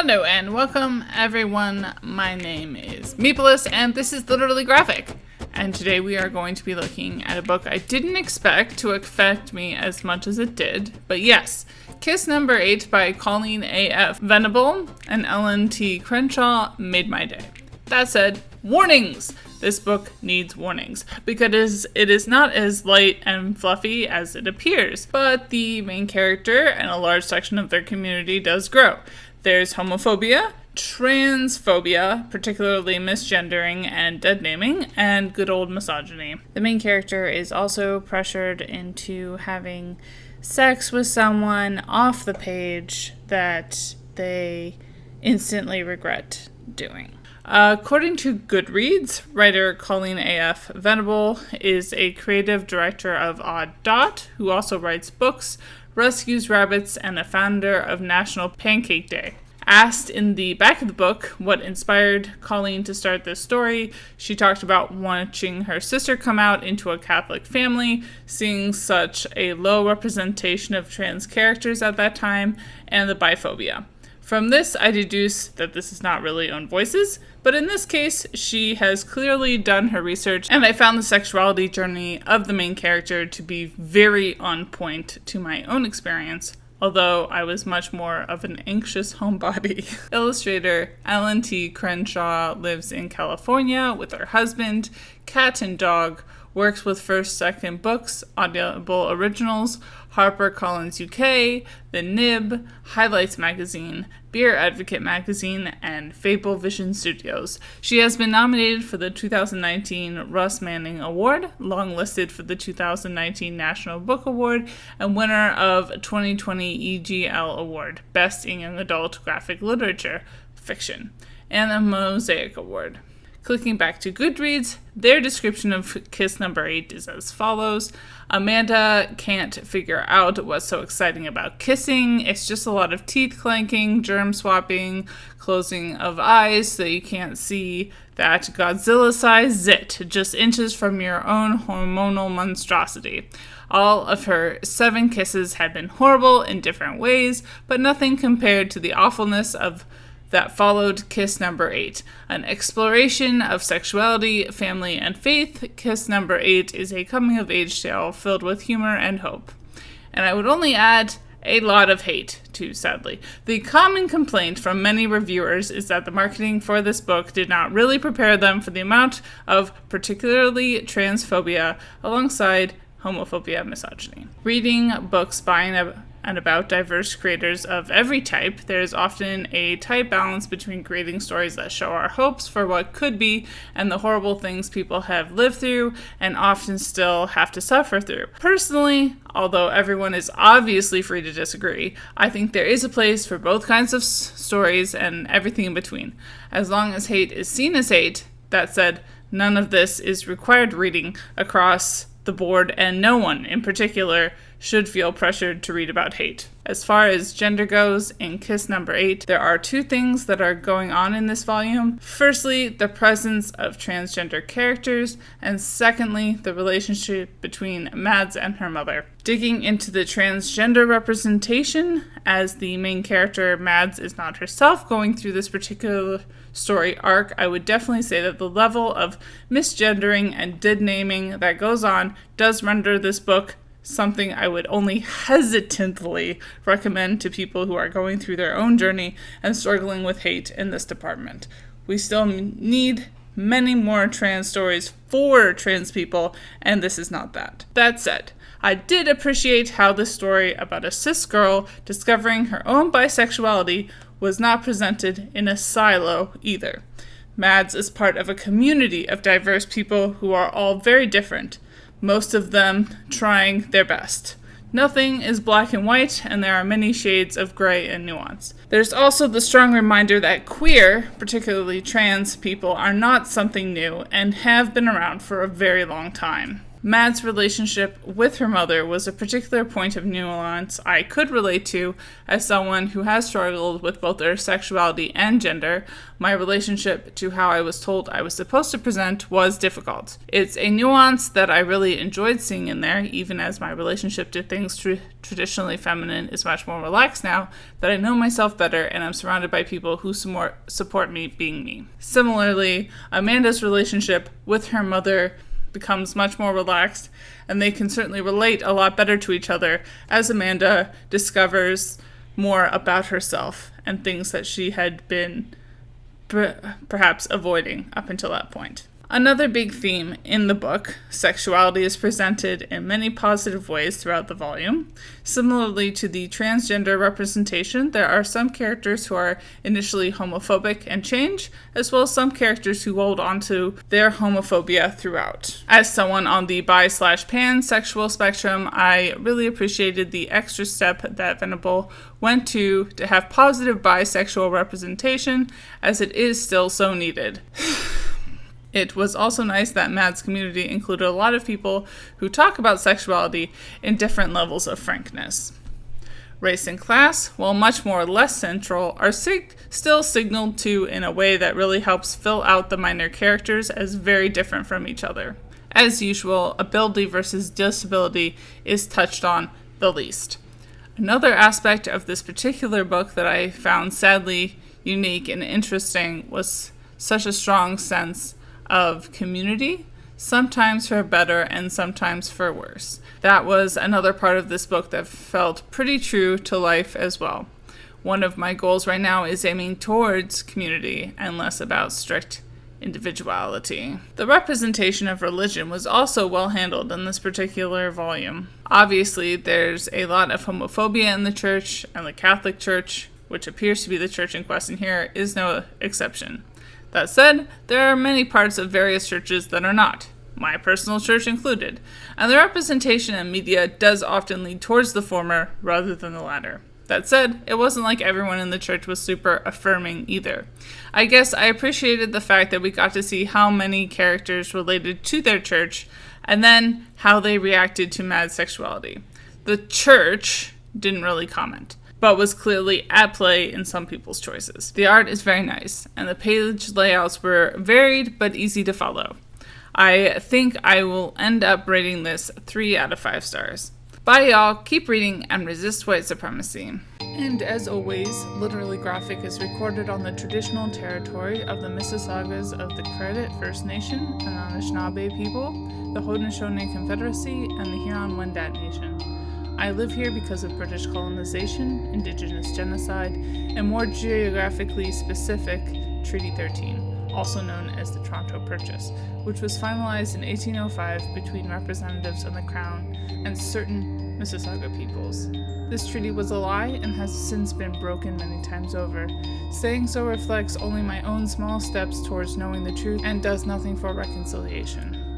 Hello and welcome everyone. My name is Meepolis and this is Literally Graphic. And today we are going to be looking at a book I didn't expect to affect me as much as it did. But yes, Kiss Number 8 by Colleen A.F. Venable and Ellen T. Crenshaw made my day. That said, warnings! This book needs warnings because it is not as light and fluffy as it appears, but the main character and a large section of their community does grow. There's homophobia, transphobia, particularly misgendering and dead naming, and good old misogyny. The main character is also pressured into having sex with someone off the page that they instantly regret doing. According to Goodreads, writer Colleen A.F. Venable is a creative director of Odd Dot, who also writes books, rescues rabbits, and a founder of National Pancake Day. Asked in the back of the book what inspired Colleen to start this story, she talked about watching her sister come out into a Catholic family, seeing such a low representation of trans characters at that time, and the biphobia. From this, I deduce that this is not really own voices, but in this case, she has clearly done her research, and I found the sexuality journey of the main character to be very on point to my own experience, although I was much more of an anxious homebody. Illustrator Ellen T. Crenshaw lives in California with her husband, cat and dog, works with First Second Books, Audible Originals, HarperCollins UK, The Nib, Highlights Magazine, Beer Advocate Magazine, and Fable Vision Studios. She has been nominated for the 2019 Russ Manning Award, longlisted for the 2019 National Book Award, and winner of 2020 EGL Award, Best in Young Adult Graphic Literature, Fiction, and the Mosaic Award. Clicking back to Goodreads, their description of Kiss Number 8 is as follows. Amanda can't figure out what's so exciting about kissing. It's just a lot of teeth clanking, germ swapping, closing of eyes so you can't see that Godzilla-sized zit just inches from your own hormonal monstrosity. All of her 7 kisses had been horrible in different ways, but nothing compared to the awfulness of that followed Kiss Number 8, an exploration of sexuality, family, and faith. Kiss Number 8 is a coming-of-age tale filled with humor and hope. And I would only add a lot of hate, too, sadly. The common complaint from many reviewers is that the marketing for this book did not really prepare them for the amount of particularly transphobia alongside homophobia and misogyny. Reading books by and about diverse creators of every type, there is often a tight balance between creating stories that show our hopes for what could be and the horrible things people have lived through and often still have to suffer through. Personally, although everyone is obviously free to disagree, I think there is a place for both kinds of stories and everything in between, as long as hate is seen as hate. That said, none of this is required reading across the board, and no one in particular should feel pressured to read about hate. As far as gender goes, in Kiss Number 8, there are 2 things that are going on in this volume. Firstly, the presence of transgender characters, and secondly, the relationship between Mads and her mother. Digging into the transgender representation, as the main character, Mads, is not herself going through this particular story arc, I would definitely say that the level of misgendering and dead naming that goes on does render this book something I would only hesitantly recommend to people who are going through their own journey and struggling with hate in this department. We still need many more trans stories for trans people, and this is not that. That said, I did appreciate how this story about a cis girl discovering her own bisexuality was not presented in a silo either. Mads is part of a community of diverse people who are all very different, most of them trying their best. Nothing is black and white, and there are many shades of gray and nuance. There's also the strong reminder that queer, particularly trans people, are not something new and have been around for a very long time. Mad's relationship with her mother was a particular point of nuance I could relate to as someone who has struggled with both their sexuality and gender. My relationship to how I was told I was supposed to present was difficult. It's a nuance that I really enjoyed seeing in there, even as my relationship to things traditionally feminine is much more relaxed now that I know myself better and I'm surrounded by people who support me being me. Similarly, Amanda's relationship with her mother becomes much more relaxed, and they can certainly relate a lot better to each other as Amanda discovers more about herself and things that she had been perhaps avoiding up until that point. Another big theme in the book, sexuality, is presented in many positive ways throughout the volume. Similarly to the transgender representation, there are some characters who are initially homophobic and change, as well as some characters who hold on to their homophobia throughout. As someone on the bi/pansexual spectrum, I really appreciated the extra step that Venable went to have positive bisexual representation, as it is still so needed. It was also nice that Mad's community included a lot of people who talk about sexuality in different levels of frankness. Race and class, while much more or less central, are still signaled to in a way that really helps fill out the minor characters as very different from each other. As usual, ability versus disability is touched on the least. Another aspect of this particular book that I found sadly unique and interesting was such a strong sense of community, sometimes for better and sometimes for worse. That was another part of this book that felt pretty true to life as well. One of my goals right now is aiming towards community and less about strict individuality. The representation of religion was also well handled in this particular volume. Obviously, there's a lot of homophobia in the church, and the Catholic Church, which appears to be the church in question here, is no exception. That said, there are many parts of various churches that are not, my personal church included, and the representation in media does often lead towards the former rather than the latter. That said, it wasn't like everyone in the church was super affirming either. I guess I appreciated the fact that we got to see how many characters related to their church, and then how they reacted to Mad's sexuality. The church didn't really comment, but was clearly at play in some people's choices. The art is very nice, and the page layouts were varied but easy to follow. I think I will end up rating this 3 out of 5 stars. Bye y'all, keep reading and resist white supremacy. And as always, Literally Graphic is recorded on the traditional territory of the Mississaugas of the Credit First Nation and Anishinaabe people, the Haudenosaunee Confederacy, and the Huron-Wendat Nation. I live here because of British colonization, Indigenous genocide, and more geographically specific Treaty 13, also known as the Toronto Purchase, which was finalized in 1805 between representatives of the Crown and certain Mississauga peoples. This treaty was a lie and has since been broken many times over. Saying so reflects only my own small steps towards knowing the truth and does nothing for reconciliation.